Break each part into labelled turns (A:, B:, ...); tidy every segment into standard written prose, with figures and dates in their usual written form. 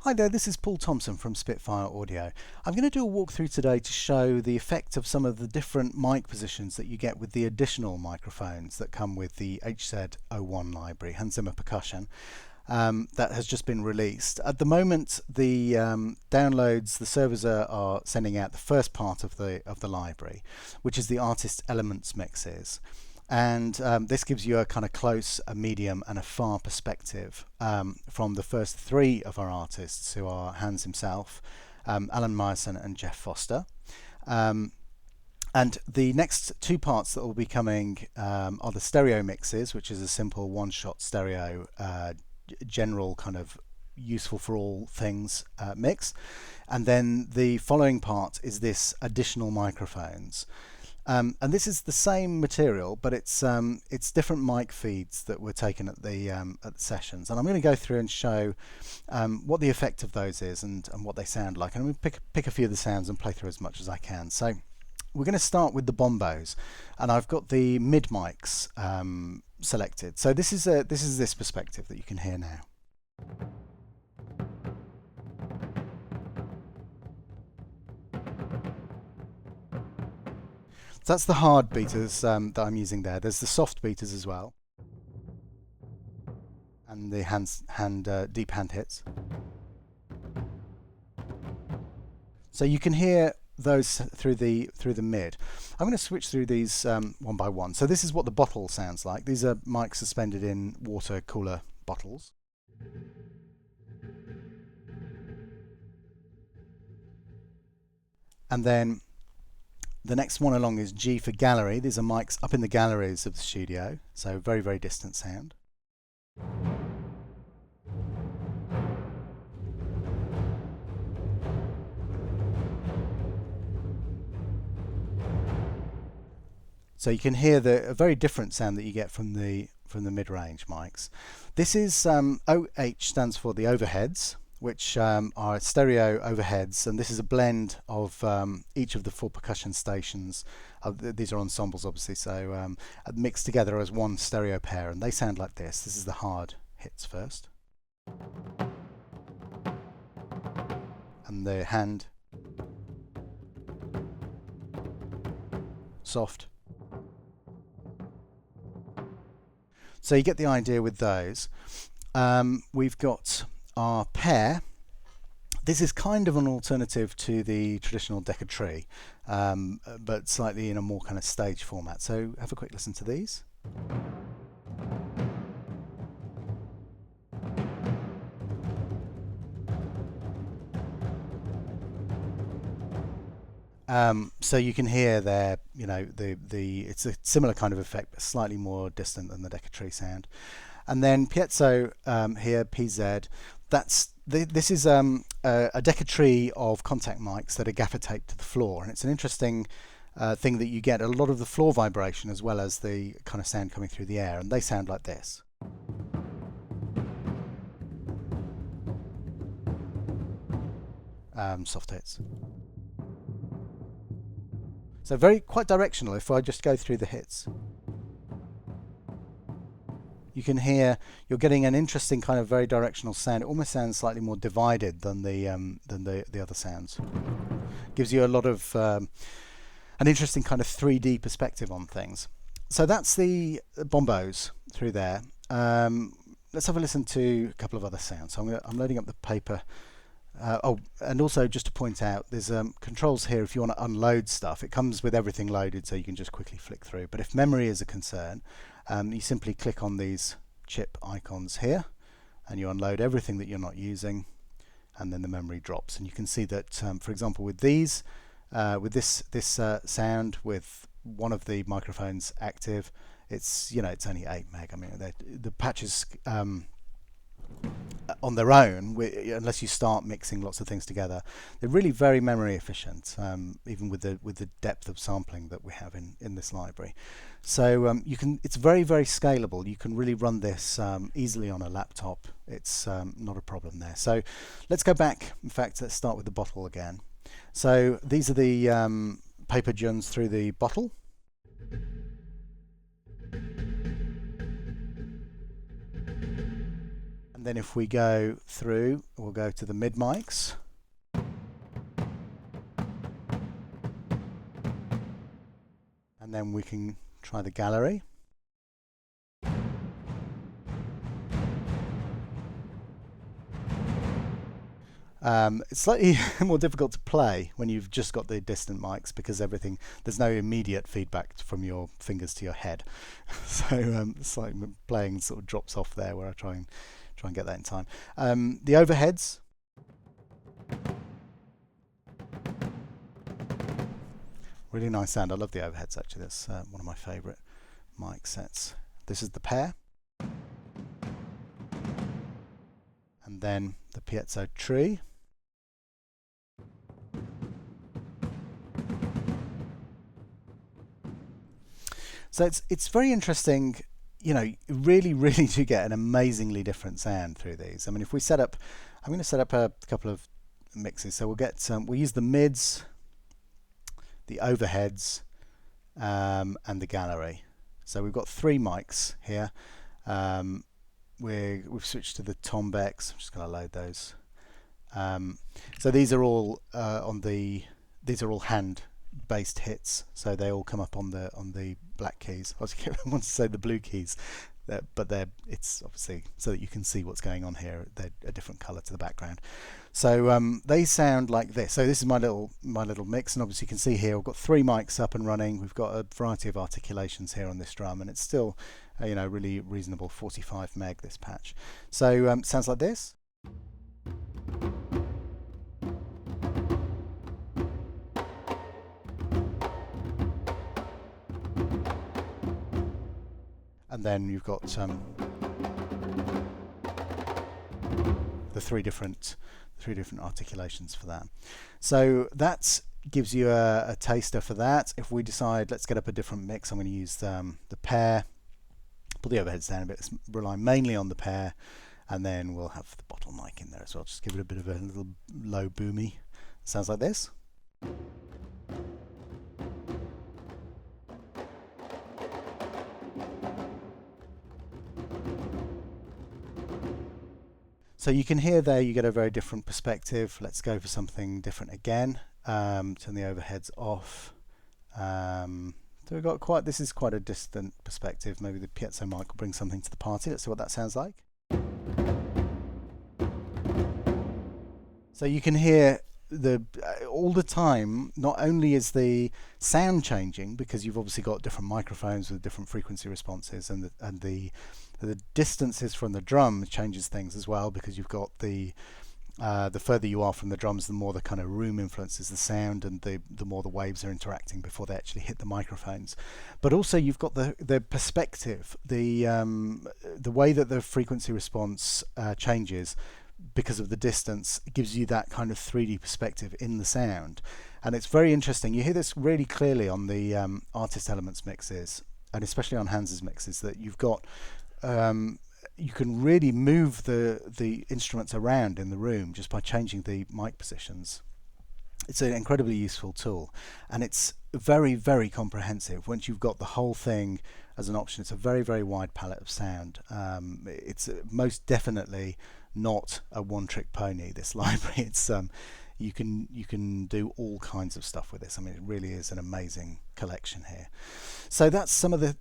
A: Hi there, this is Paul Thompson from Spitfire Audio. I'm going to do a walkthrough today to show the effect of some of the different mic positions that you get with the additional microphones that come with the HZ01 library, Hans Zimmer Percussion, that has just been released. At the moment, the downloads, the servers are sending out the first part of the library, which is the artist elements mixes. And this gives you a kind of close, a medium and a far perspective from the first three of our artists, who are Hans himself, Alan Meyerson and Jeff Foster. And the next two parts that will be coming are the stereo mixes, which is a simple one-shot stereo, general kind of useful for all things mix. And then the following part is this additional microphones. And this is the same material, but it's different mic feeds that were taken at the sessions. And I'm going to go through and show what the effect of those is and what they sound like. And I'm going to pick a few of the sounds and play through as much as I can. So we're going to start with the bombos, and I've got the mid mics selected. So this is this perspective that you can hear now. So that's the hard beaters that I'm using there. There's the soft beaters as well, and the deep hand hits. So you can hear those through the mid. I'm going to switch through these one by one. So this is what the bottle sounds like. These are mics suspended in water cooler bottles. And then the next one along is G for gallery. These are mics up in the galleries of the studio, so very, very distant sound. So you can hear a very different sound that you get from the mid-range mics. This is OH stands for the overheads, which are stereo overheads, and this is a blend of each of the four percussion stations. These are ensembles, obviously, so mixed together as one stereo pair, and they sound like this. This is the hard hits first, and the hand, soft. So you get the idea with those. We've got our pair. This is kind of an alternative to the traditional Decca tree, but slightly in a more kind of stage format. So have a quick listen to these. So you can hear there, you know, it's a similar kind of effect, but slightly more distant than the Decca tree sound. And then piezo here, PZ. This is a Decca tree of contact mics that are gaffer taped to the floor, and it's an interesting thing that you get a lot of the floor vibration as well as the kind of sound coming through the air, and they sound like this. Soft hits. So quite directional. If I just go through the hits, you can hear you're getting an interesting kind of very directional sound. It almost sounds slightly more divided than the other sounds. Gives you a lot of an interesting kind of 3D perspective on things. So that's the bombos through there. Let's have a listen to a couple of other sounds. So I'm loading up the paper. And also just to point out, there's controls here if you want to unload stuff. It comes with everything loaded, so you can just quickly flick through. But if memory is a concern, you simply click on these chip icons here, and you unload everything that you're not using, and then the memory drops. And you can see that, for example, with these, with this sound, with one of the microphones active, it's only 8 meg. I mean, the patches. On their own, unless you start mixing lots of things together, they're really very memory efficient, even with the depth of sampling that we have in this library. So it's very, very scalable. You can really run this easily on a laptop. It's not a problem there. So let's go back. In fact, let's start with the bottle again. So these are the paper juns through the bottle. And then if we go through, we'll go to the mid mics. And then we can try the gallery. It's slightly more difficult to play when you've just got the distant mics because there's no immediate feedback from your fingers to your head. So it's like playing sort of drops off there where I try and get that in time. The overheads. Really nice sound. I love the overheads actually. That's one of my favourite mic sets. This is the pair. And then the piezo tree. So it's very interesting, you know, really do get an amazingly different sound through these. I mean, if we set up, I'm going to set up a couple of mixes. So we'll use the mids, the overheads, and the gallery. So we've got 3 mics here. We've switched to the Tombecs. I'm just going to load those. So these are all these are all hand-based hits. So they all come up on the black keys. I want to say the blue keys, but it's obviously so that you can see what's going on here. They're a different colour to the background. So they sound like this. So this is my little mix, and obviously you can see here I've got 3 mics up and running. We've got a variety of articulations here on this drum, and it's still you know, really reasonable 45 meg this patch. So sounds like this. And then you've got the three different articulations for that. So that gives you a taster for that. If we decide let's get up a different mix, I'm going to use the pair. Pull the overheads down a bit. Let's rely mainly on the pair, and then we'll have the bottle mic in there as well. Just give it a bit of a little low boomy. Sounds like this. So you can hear there you get a very different perspective. Let's go for something different again. Turn the overheads off. So we've got this is quite a distant perspective. Maybe the piezo mic will bring something to the party. Let's see what that sounds like. So you can hear all the time, not only is the sound changing because you've obviously got different microphones with different frequency responses, and the distances from the drum changes things as well, because you've got the further you are from the drums, the more the kind of room influences the sound, and the more the waves are interacting before they actually hit the microphones. But also you've got the perspective, the way that the frequency response changes because of the distance. It gives you that kind of 3D perspective in the sound, and it's very interesting. You hear this really clearly on the Artist Elements mixes, and especially on Hans's mixes, that you've got you can really move the instruments around in the room just by changing the mic positions. It's an incredibly useful tool, and it's very comprehensive. Once you've got the whole thing as an option, it's a very wide palette of sound. It's most definitely not a one-trick pony, this library. It's you can do all kinds of stuff with this. I mean, it really is an amazing collection here. So that's some of the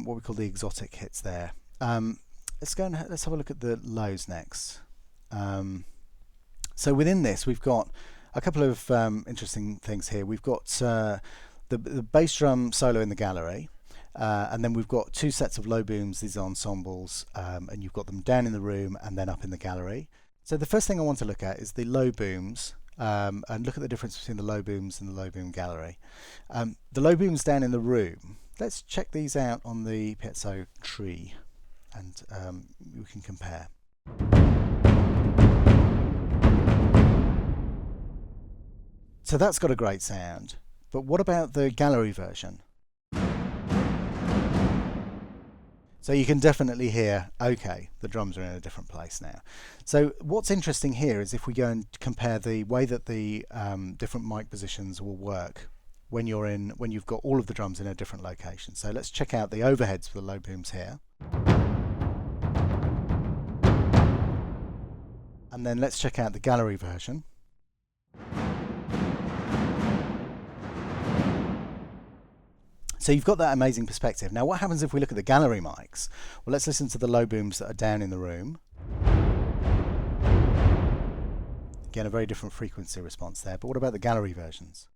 A: what we call the exotic hits there. Let's have a look at the lows next. So within this, we've got a couple of interesting things here. We've got the bass drum solo in the gallery, and then we've got 2 sets of low booms, these ensembles, and you've got them down in the room and then up in the gallery. So the first thing I want to look at is the low booms, and look at the difference between the low booms and the low boom gallery. The low booms down in the room, let's check these out on the piezo tree, and we can compare. So that's got a great sound, but what about the gallery version? So you can definitely hear, okay, the drums are in a different place now. So what's interesting here is if we go and compare the way that the different mic positions will work when you've got all of the drums in a different location. So let's check out the overheads for the low booms here. And then let's check out the gallery version. So you've got that amazing perspective. Now what happens if we look at the gallery mics? Well, let's listen to the low booms that are down in the room. Again, a very different frequency response there, but what about the gallery versions?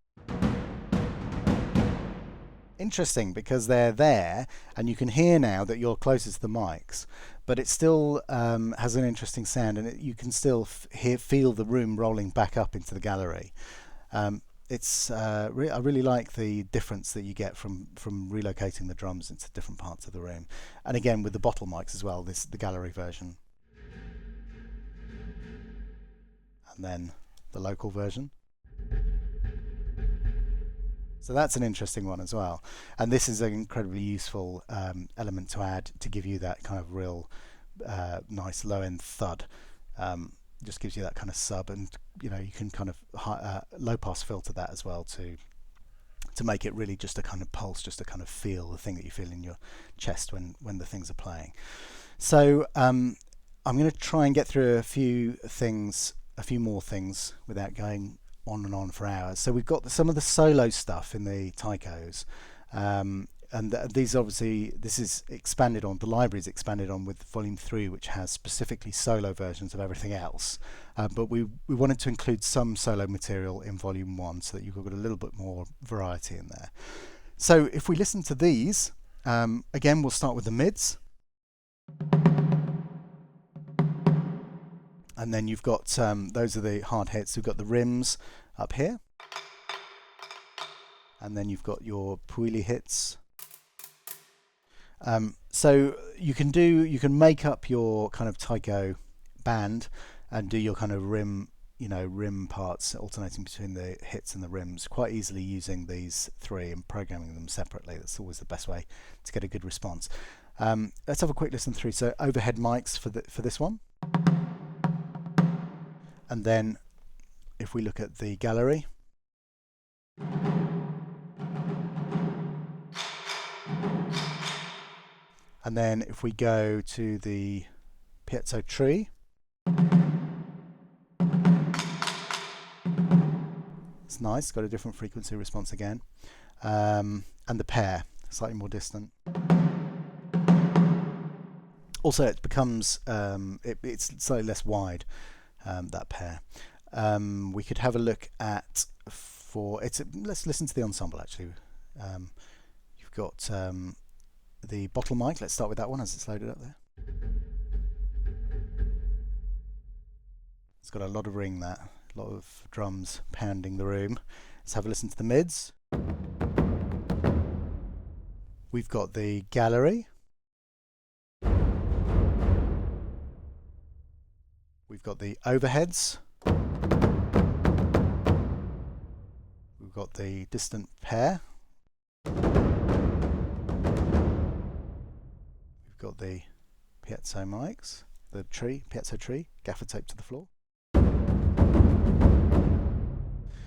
A: Interesting, because they're there and you can hear now that you're closest to the mics, but it still has an interesting sound, and you can still feel the room rolling back up into the gallery. I really like the difference that you get from relocating the drums into different parts of the room. And again, with the bottle mics as well, the gallery version. And then the local version. So that's an interesting one as well. And this is an incredibly useful element to add to give you that kind of real nice low end thud. Just gives you that kind of sub, and you can kind of low pass filter that as well to make it really just a kind of pulse, just to kind of feel the thing that you feel in your chest when the things are playing. So I'm going to try and get through a few more things without going on and on for hours. So we've got some of the solo stuff in the Tychos, and these obviously, this is expanded on, the library is expanded on with volume 3, which has specifically solo versions of everything else, but we wanted to include some solo material in volume 1 so that you've got a little bit more variety in there. So if we listen to these, again we'll start with the mids, and then you've got those are the hard hits. We've got the rims up here, and then you've got your Puili hits. So you can make up your kind of Tycho band and do your kind of rim parts alternating between the hits and the rims quite easily using these three and programming them separately. That's always the best way to get a good response. Let's have a quick listen through. So overhead mics for this one. And then if we look at the gallery, and then if we go to the piezo tree, it's nice, got a different frequency response again, and the pair, slightly more distant. Also it becomes, it's slightly less wide, that pair. We could have a look at, let's listen to the ensemble actually. You've got the bottle mic. Let's start with that one as it's loaded up there. It's got a lot of ring, a lot of drums pounding the room. Let's have a listen to the mids. We've got the gallery. We've got the overheads. We've got the distant pair. We've got the piezo mics, the piezo tree, gaffer tape to the floor.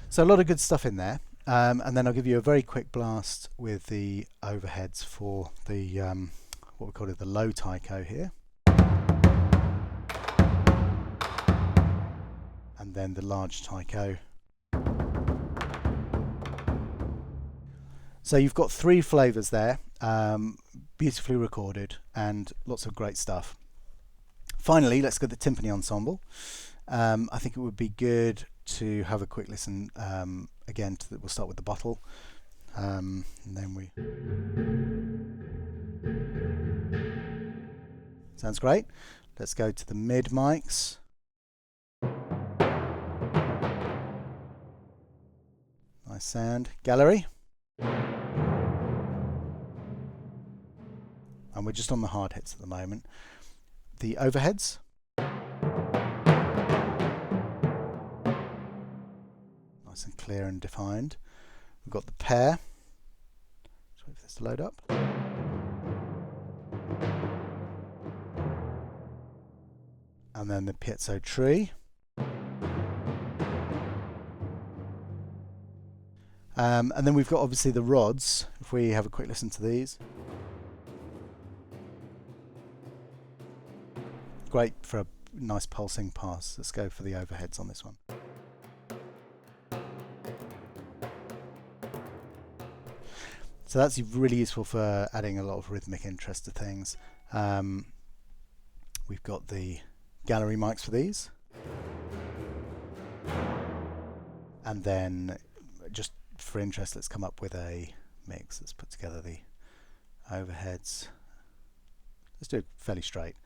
A: So a lot of good stuff in there. And then I'll give you a very quick blast with the overheads for the what we call it, the low Tycho here. And then the large Tycho. So you've got three flavors there, beautifully recorded and lots of great stuff. Finally, let's go to the Timpani Ensemble. I think it would be good to have a quick listen again. We'll start with the bottle, and then we. Sounds great. Let's go to the mid mics. Nice sound. Gallery. And we're just on the hard hits at the moment. The overheads. Nice and clear and defined. We've got the pair. Let's wait for this to load up. And then the piezo tree. And then we've got obviously the rods. If we have a quick listen to these. Great for nice pulsing pass. Let's go for the overheads on this one. So that's really useful for adding a lot of rhythmic interest to things. We've got the gallery mics for these. And then just for interest, let's come up with a mix. Let's put together the overheads. Let's do it fairly straight.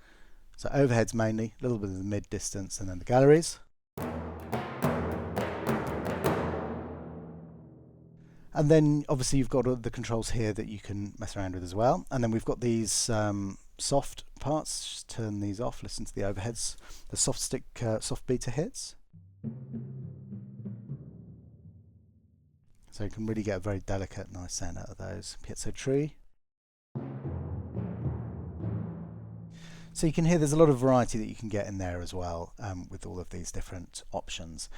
A: So overheads mainly, a little bit of the mid distance, and then the galleries. And then obviously you've got all the controls here that you can mess around with as well. And then we've got these soft parts. Just turn these off, listen to the overheads. The soft stick, soft beta hits. So you can really get a very delicate, nice sound out of those. Piezo tree. So you can hear there's a lot of variety that you can get in there as well with all of these different options.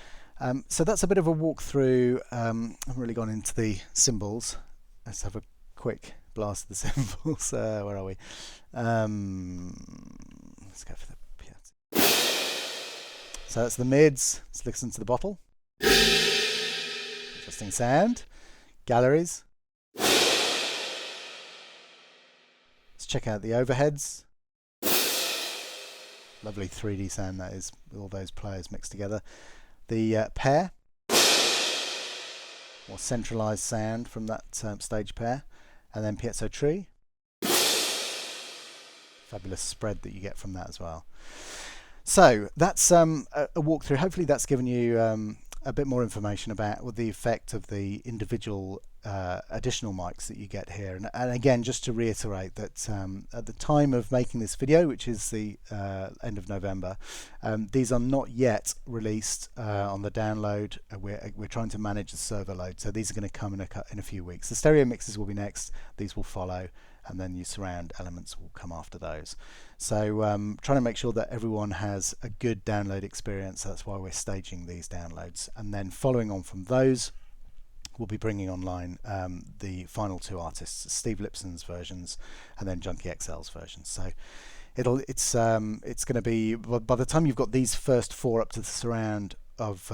A: So that's a bit of a walkthrough. I haven't really gone into the cymbals. Let's have a quick blast of the cymbals. Where are we? Let's go for the piezo. So that's the mids. Let's listen to the bottle. Interesting sound. Galleries. Let's check out the overheads. Lovely 3D sound that is, with all those players mixed together. The pair, or centralized sound from that stage pair, and then piezo tree. Fabulous spread that you get from that as well. So that's a walkthrough. Hopefully that's given you a bit more information about the effect of the individual additional mics that you get here. And again, just to reiterate that at the time of making this video, which is the end of November, these are not yet released on the download. We're trying to manage the server load, so these are going to come in a few weeks. The stereo mixes will be next, these will follow, and then your surround elements will come after those. So trying to make sure that everyone has a good download experience. That's why we're staging these downloads, and then following on from those, we'll be bringing online the final two artists, Steve Lipson's versions and then Junkie XL's versions. So it's going to be, by the time you've got these first four up to the surround of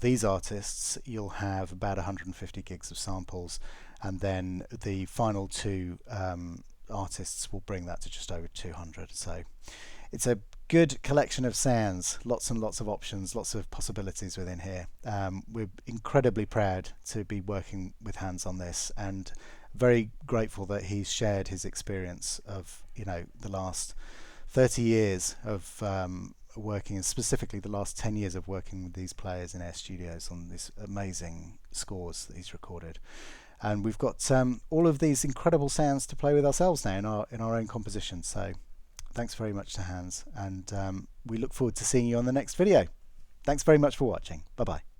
A: these artists, you'll have about 150 gigs of samples, and then the final two artists will bring that to just over 200. So it's a good collection of sounds, lots and lots of options, lots of possibilities within here. We're incredibly proud to be working with Hans on this, and very grateful that he's shared his experience of, you know, the last 30 years of working, and specifically the last 10 years of working with these players in our studios on these amazing scores that he's recorded. And we've got all of these incredible sounds to play with ourselves now in our own composition. So thanks very much to Hans, and we look forward to seeing you on the next video. Thanks very much for watching. Bye bye.